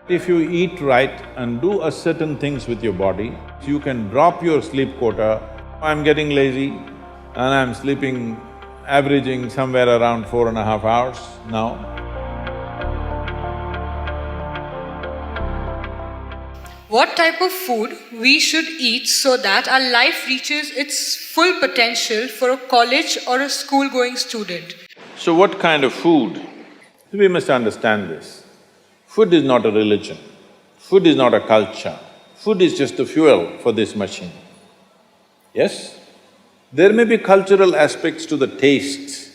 If you eat right and do a certain things with your body, you can drop your sleep quota. I'm getting lazy and I'm sleeping, averaging somewhere around 4.5 hours now. What type of food we should eat so that our life reaches its full potential for a college or a school-going student? So what kind of food? We must understand this. Food is not a religion, food is not a culture, food is just the fuel for this machine. Yes? There may be cultural aspects to the tastes,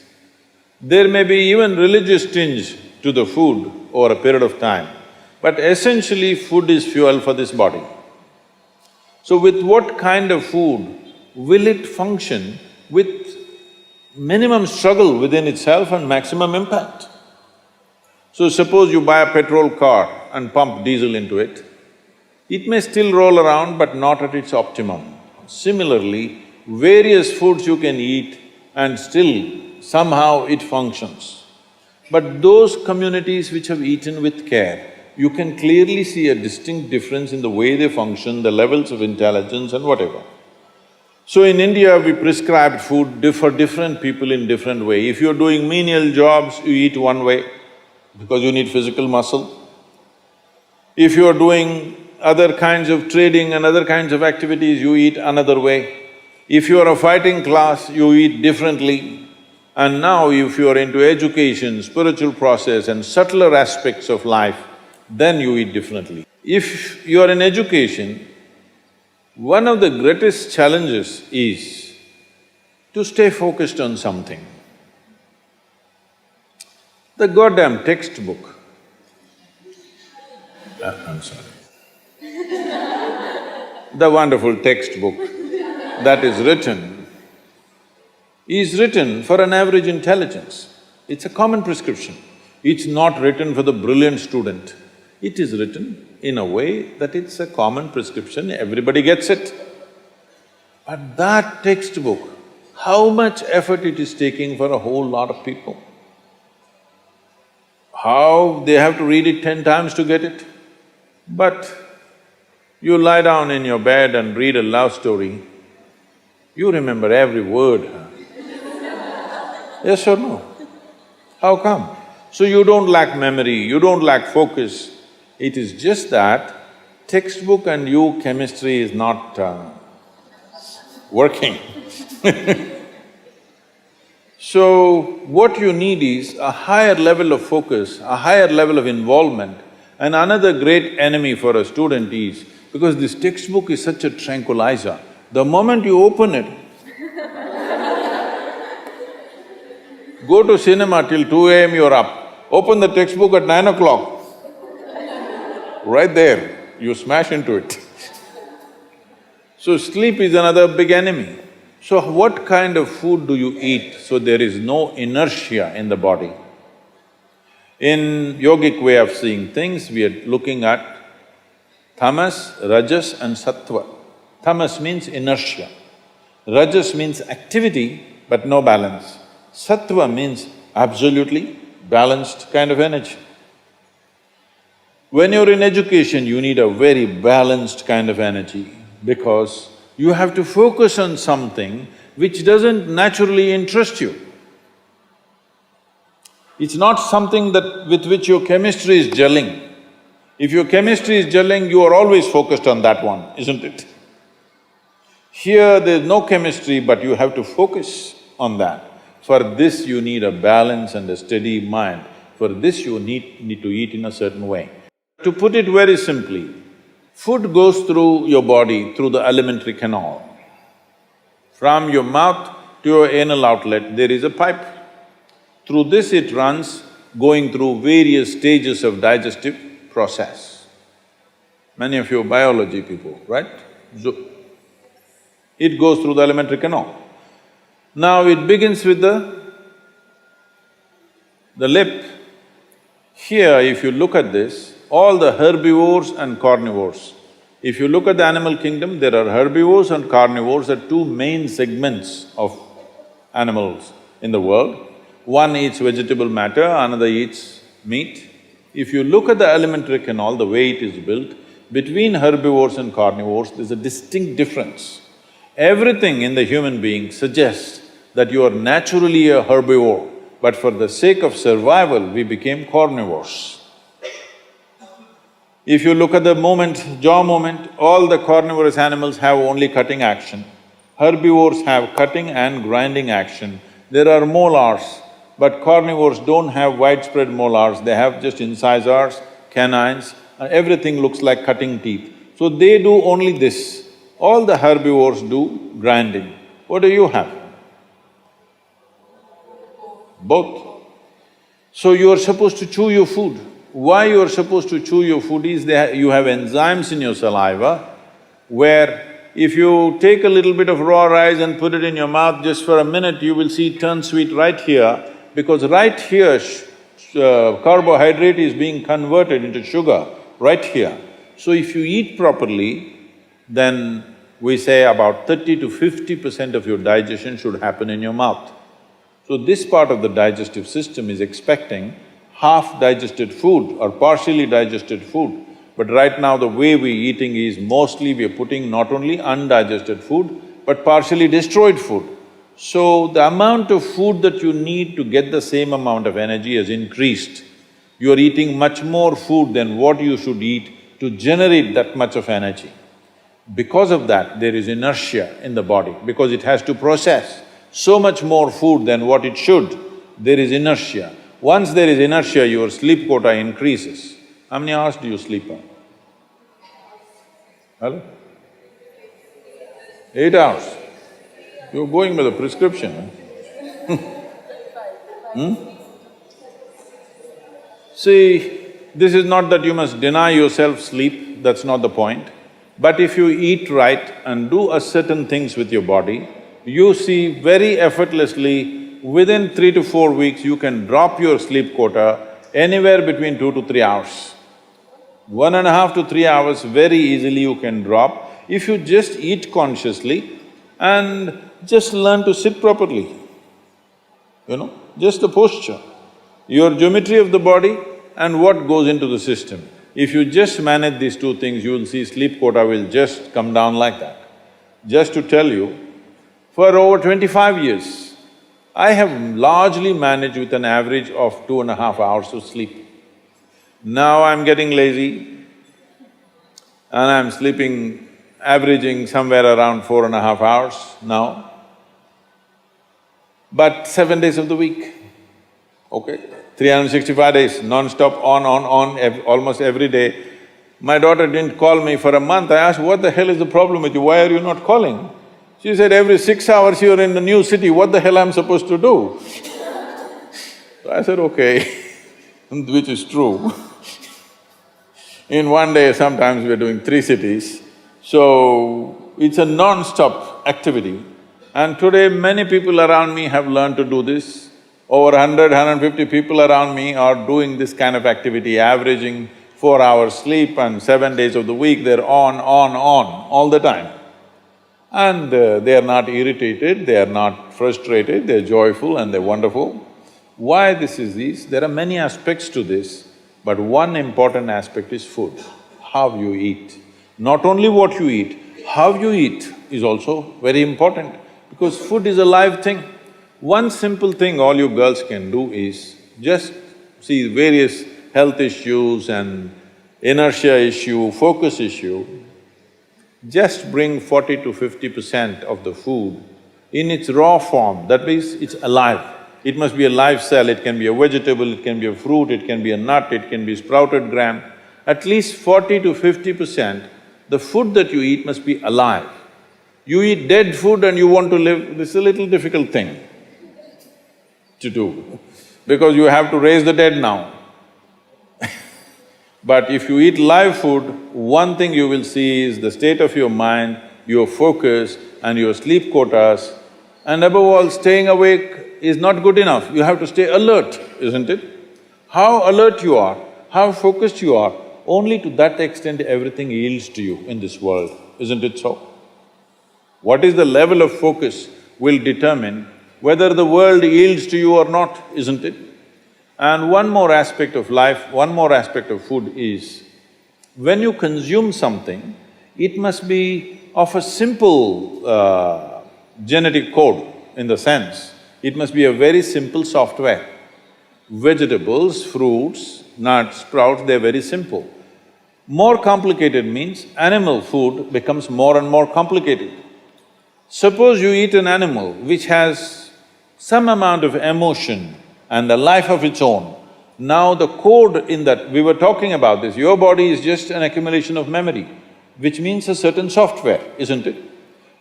there may be even religious tinge to the food over a period of time, but essentially food is fuel for this body. So with what kind of food will it function with minimum struggle within itself and maximum impact? So suppose you buy a petrol car and pump diesel into it, it may still roll around but not at its optimum. Similarly, various foods you can eat and still somehow it functions. But those communities which have eaten with care, you can clearly see a distinct difference in the way they function, the levels of intelligence and whatever. So in India, we prescribed food for different people in different way. If you're doing menial jobs, you eat one way because you need physical muscle. If you're doing other kinds of trading and other kinds of activities, you eat another way. If you're a fighting class, you eat differently. And now if you're into education, spiritual process and subtler aspects of life, then you eat differently. If you're in education, one of the greatest challenges is to stay focused on something. The goddamn textbook, I'm sorry. The wonderful textbook that is written for an average intelligence. It's a common prescription. It's not written for the brilliant student. It is written in a way that it's a common prescription, everybody gets it. But that textbook, how much effort it is taking for a whole lot of people? How they have to read it 10 times to get it? But you lie down in your bed and read a love story, you remember every word, huh? Yes or no? How come? So you don't lack memory, you don't lack focus. It is just that textbook and you, chemistry is not working. So what you need is a higher level of focus, a higher level of involvement. And another great enemy for a student is, because this textbook is such a tranquilizer, the moment you open it, go to cinema till 2 a.m. you're up, open the textbook at 9 o'clock, right there, you smash into it. So sleep is another big enemy. So what kind of food do you eat so there is no inertia in the body? In yogic way of seeing things, we are looking at tamas, rajas and sattva. Tamas means inertia, rajas means activity but no balance, sattva means absolutely balanced kind of energy. When you're in education, you need a very balanced kind of energy because you have to focus on something which doesn't naturally interest you. It's not something with which your chemistry is gelling. If your chemistry is gelling, you are always focused on that one, isn't it? Here there's no chemistry, but you have to focus on that. For this you need a balance and a steady mind. For this you need to eat in a certain way. To put it very simply, food goes through your body through the alimentary canal. From your mouth to your anal outlet, there is a pipe. Through this it runs, going through various stages of digestive process. Many of you are biology people, right? So, it goes through the alimentary canal. Now it begins with the lip. Here, if you look at this, all the herbivores and carnivores. If you look at the animal kingdom, there are herbivores and carnivores are two main segments of animals in the world. One eats vegetable matter, another eats meat. If you look at the alimentary canal, the way it is built, between herbivores and carnivores, there's a distinct difference. Everything in the human being suggests that you are naturally a herbivore, but for the sake of survival, we became carnivores. If you look at the jaw movement, all the carnivorous animals have only cutting action. Herbivores have cutting and grinding action. There are molars, but carnivores don't have widespread molars, they have just incisors, canines, and everything looks like cutting teeth. So they do only this. All the herbivores do grinding. What do you have? Both. So you are supposed to chew your food. Why you are supposed to chew your food is you have enzymes in your saliva where if you take a little bit of raw rice and put it in your mouth just for a minute, you will see it turn sweet right here, because right here carbohydrate is being converted into sugar, right here. So if you eat properly, then we say about 30 to 50% of your digestion should happen in your mouth. So this part of the digestive system is expecting half digested food or partially digested food. But right now the way we're eating is mostly we're putting not only undigested food, but partially destroyed food. So the amount of food that you need to get the same amount of energy has increased. You're eating much more food than what you should eat to generate that much of energy. Because of that, there is inertia in the body, because it has to process so much more food than what it should, there is inertia. Once there is inertia, your sleep quota increases. How many hours do you sleep on? Hello? 8 hours. You're going by the prescription, huh? See, this is not that you must deny yourself sleep, that's not the point. But if you eat right and do a certain things with your body, you see very effortlessly, within 3 to 4 weeks, you can drop your sleep quota anywhere between 2 to 3 hours. 1.5 to 3 hours very easily you can drop if you just eat consciously and just learn to sit properly, just the posture, your geometry of the body and what goes into the system. If you just manage these two things, you will see sleep quota will just come down like that. Just to tell you, for over 25 years, I have largely managed with an average of 2.5 hours of sleep. Now I'm getting lazy and I'm sleeping, averaging somewhere around 4.5 hours now, but 7 days of the week, okay? 365 days, non-stop, on, almost every day. My daughter didn't call me for a month. I asked, what the hell is the problem with you? Why are you not calling? She said, every 6 hours you're in a new city, what the hell I'm supposed to do? So I said, okay, which is true. In one day, sometimes we're doing 3 cities, so it's a non-stop activity. And today, many people around me have learned to do this. Over 100, 150 people around me are doing this kind of activity, averaging 4 hours sleep and 7 days of the week, they're on, all the time. And they are not irritated, they are not frustrated, they're joyful and they're wonderful. Why this is this? There are many aspects to this, but one important aspect is food, how you eat. Not only what you eat, how you eat is also very important, because food is a live thing. One simple thing all you girls can do is just see various health issues and inertia issue, focus issue, just bring 40 to 50% of the food in its raw form, that means it's alive. It must be a live cell, it can be a vegetable, it can be a fruit, it can be a nut, it can be sprouted gram. At least 40 to 50%, the food that you eat must be alive. You eat dead food and you want to live, this is a little difficult thing to do, because you have to raise the dead now. But if you eat live food, one thing you will see is the state of your mind, your focus and your sleep quotas, and above all, staying awake is not good enough, you have to stay alert, isn't it? How alert you are, how focused you are, only to that extent everything yields to you in this world, isn't it so? What is the level of focus will determine whether the world yields to you or not, isn't it? And one more aspect of life, one more aspect of food is, when you consume something, it must be of a simple genetic code, in the sense, it must be a very simple software. Vegetables, fruits, nuts, sprouts, they're very simple. More complicated means animal food becomes more and more complicated. Suppose you eat an animal which has some amount of emotion and a life of its own. Now the code in that… we were talking about this, your body is just an accumulation of memory, which means a certain software, isn't it?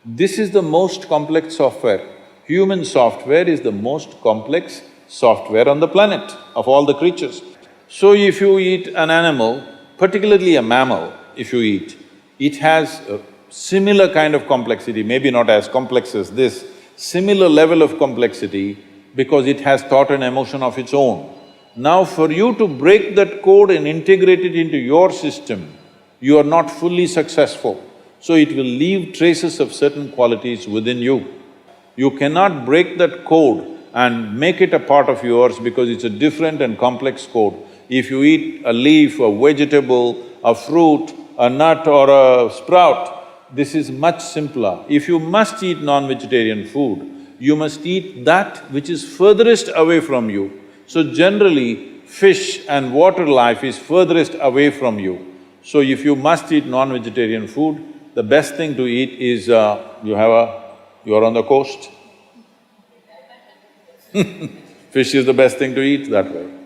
This is the most complex software. Human software is the most complex software on the planet of all the creatures. So if you eat an animal, particularly a mammal, if you eat, it has a similar kind of complexity, maybe not as complex as this, similar level of complexity because it has thought and emotion of its own. Now for you to break that code and integrate it into your system, you are not fully successful. So it will leave traces of certain qualities within you. You cannot break that code and make it a part of yours because it's a different and complex code. If you eat a leaf, a vegetable, a fruit, a nut or a sprout, this is much simpler. If you must eat non-vegetarian food, you must eat that which is furthest away from you. So generally, fish and water life is furthest away from you. So if you must eat non-vegetarian food, the best thing to eat is, you're on the coast. Fish is the best thing to eat that way.